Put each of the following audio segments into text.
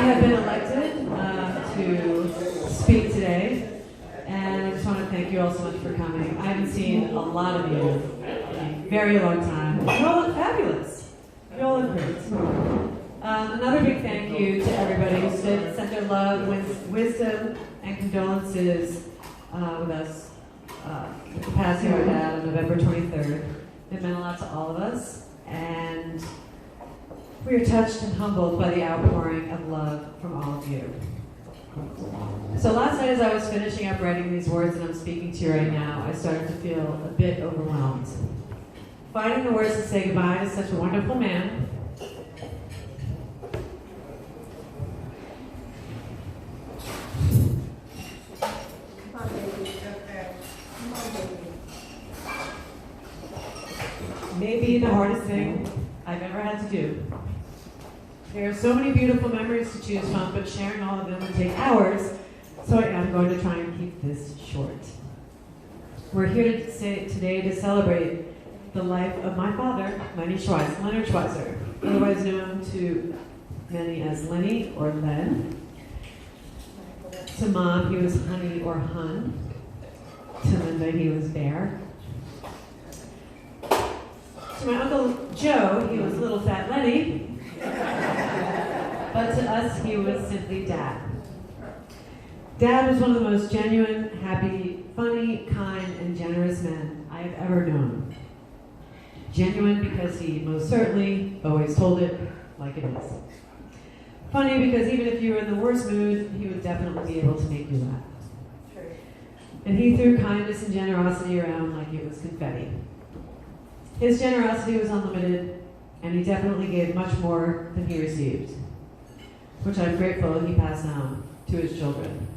have been elected to speak today, and I just want to thank you all so much for coming. I haven't seen a lot of you in a very long time. You all look fabulous. You all look great. Another big thank you to everybody who sent their love, wisdom, and condolences with us with the passing of our dad on November 23rd. It meant a lot to all of us, and we are touched and humbled by the outpouring of love from all of you. So last night as I was finishing up writing these words that I'm speaking to you right now, I started to feel a bit overwhelmed. Finding the words to say goodbye to such a wonderful man, maybe the hardest thing I've ever had to do. There are so many beautiful memories to choose from, but sharing all of them would take hours, so I am going to try and keep this short. We're here today to celebrate the life of my father, Leonard Schweizer, otherwise known to many as Lenny or Len. To Mom, he was Honey or Hun. To Linda, he was Bear. To my Uncle Joe, he was Little Fat Lenny. But to us, he was simply Dad. Dad was one of the most genuine, happy, funny, kind, and generous men I have ever known. Genuine because he most certainly always told it like it is. Funny because even if you were in the worst mood, he would definitely be able to make you laugh. And he threw kindness and generosity around like it was confetti. His generosity was unlimited, and he definitely gave much more than he received, which I'm grateful he passed on to his children.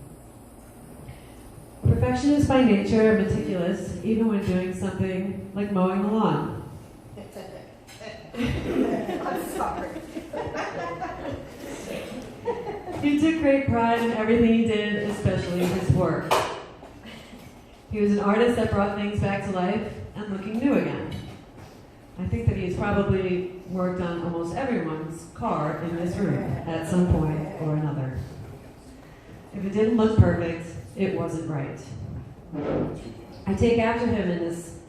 A perfectionist by nature and meticulous, even when doing something like mowing the lawn. I'm sorry. He took great pride in everything he did, especially his work. He was an artist that brought things back to life and looking new again. I think that he's probably worked on almost everyone's car in this room at some point or another. If it didn't look perfect, it wasn't right. I take after him in this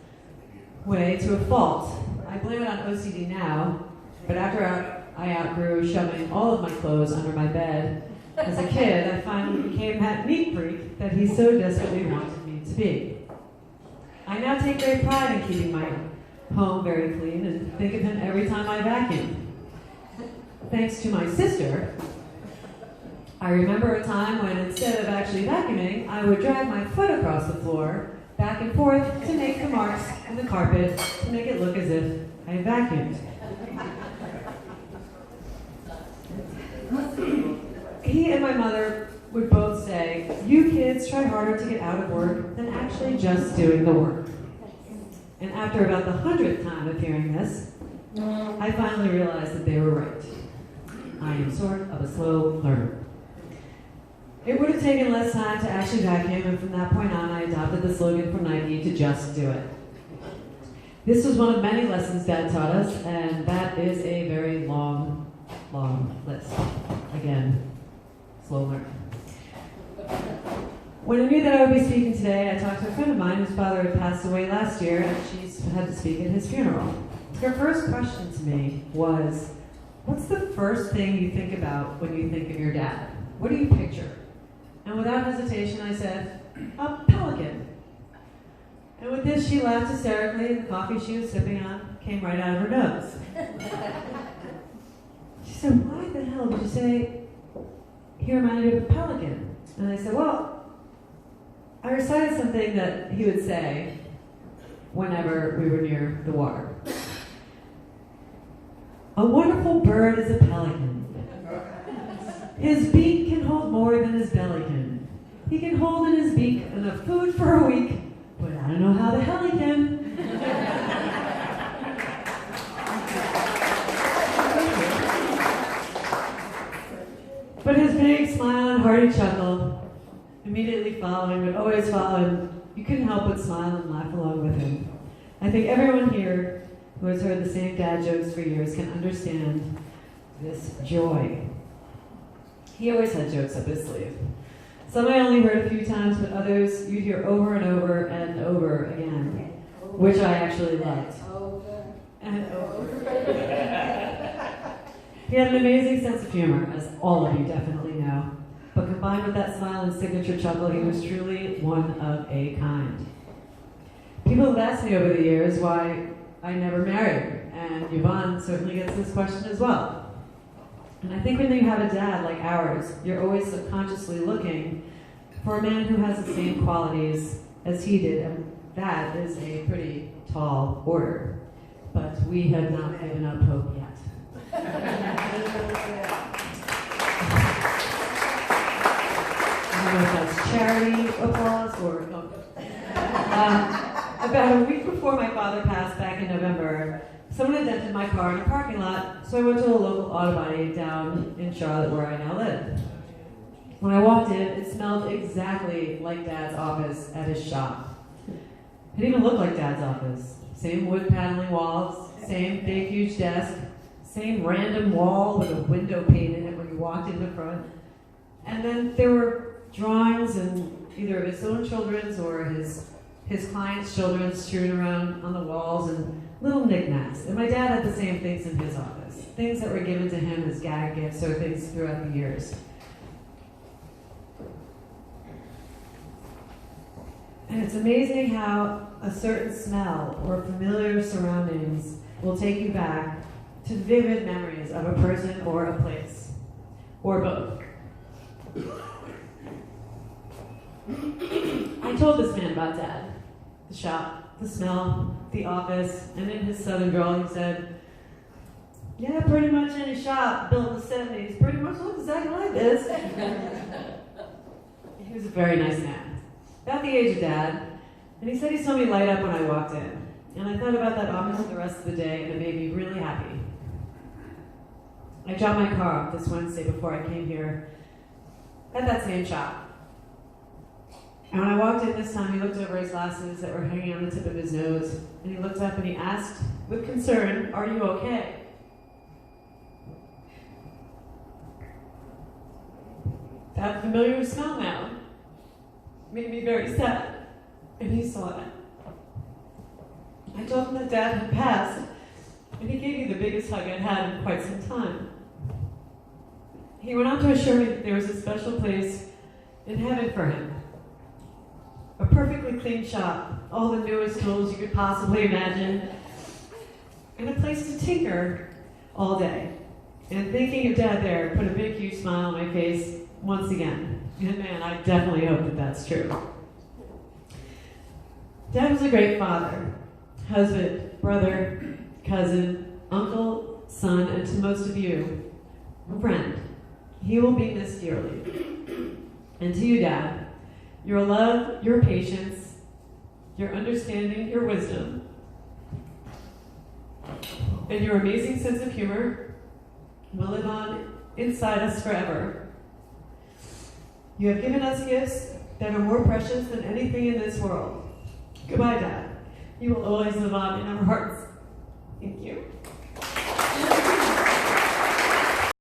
way to a fault. I blame it on OCD now, but after I outgrew shoving all of my clothes under my bed as a kid, I finally became that neat freak that he so desperately wanted me to be. I now take great pride in keeping my home very clean and think of him every time I vacuum. Thanks to my sister, I remember a time when instead of actually vacuuming, I would drag my foot across the floor, back and forth to make the marks in the carpet to make it look as if I had vacuumed. He and my mother would both say, "You kids try harder to get out of work than actually just doing the work." And after about the 100th time of hearing this, I finally realized that they were right. I am sort of a slow learner. It would have taken less time to actually vacuum, and from that point on, I adopted the slogan from Nike to just do it. This was one of many lessons Dad taught us, and that is a very long list. Again, slow learner. When I knew that I would be speaking today, I talked to a friend of mine whose father had passed away last year, and she had to speak at his funeral. Her first question to me was, "What's the first thing you think about when you think of your dad? What do you picture?" And without hesitation, I said, "A pelican." And with this, she laughed hysterically, and the coffee she was sipping on came right out of her nose. She said, "Why the hell did you say he reminded you of a pelican?" And I said, "Well, I recited something that he would say whenever we were near the water. A wonderful bird is a pelican. His beak can hold more than his belly can. He can hold in his beak enough food for a week, but I don't know how the hell he can." But his big smile and hearty chuckle, immediately following, but always following, you couldn't help but smile and laugh along with him. I think everyone here who has heard the same dad jokes for years can understand this joy. He always had jokes up his sleeve. Some I only heard a few times, but others you'd hear over and over and over again, which I actually loved. And over. He had an amazing sense of humor, as all of you definitely know. But combined with that smile and signature chuckle, he was truly one of a kind. People have asked me over the years why I never married, and Yvonne certainly gets this question as well. And I think when you have a dad like ours, you're always subconsciously looking for a man who has the same qualities as he did, and that is a pretty tall order. But we have not given up hope yet. I don't know if that's charity applause or no. About a week before my father passed back in November, someone had dented my car in a parking lot, so I went to a local auto body down in Charlotte where I now live. When I walked in, it smelled exactly like Dad's office at his shop. It even looked like Dad's office. Same wood paneling walls, same big huge desk, same random wall with a window pane in it when you walked in the front. And then there were drawings and either of his own children's or his clients' children's strewn around on the walls and little knickknacks. And my dad had the same things in his office, things that were given to him as gag gifts or things throughout the years. And it's amazing how a certain smell or familiar surroundings will take you back to vivid memories of a person or a place, or both. I told this man about Dad, the shop, the smell, the office, and in his southern drawl he said, "Yeah, pretty much any shop built in the 70s pretty much looks exactly like this." He was a very nice man, about the age of Dad, and he said he saw me light up when I walked in. And I thought about that office the rest of the day, and it made me really happy. I dropped my car off this Wednesday before I came here at that same shop. And when I walked in this time, he looked over his glasses that were hanging on the tip of his nose, and he looked up and he asked, with concern, "Are you okay?" That familiar smell now made me very sad, and he saw that. I told him that Dad had passed, and he gave me the biggest hug I'd had in quite some time. He went on to assure me that there was a special place in heaven for him. A perfectly clean shop, all the newest tools you could possibly imagine, and a place to tinker all day. And thinking of Dad there put a big, huge smile on my face once again. And man, I definitely hope that that's true. Dad was a great father, husband, brother, cousin, uncle, son, and to most of you, a friend. He will be missed dearly. And to you, Dad, your love, your patience, your understanding, your wisdom, and your amazing sense of humor will live on inside us forever. You have given us gifts that are more precious than anything in this world. Goodbye, Dad. You will always live on in our hearts.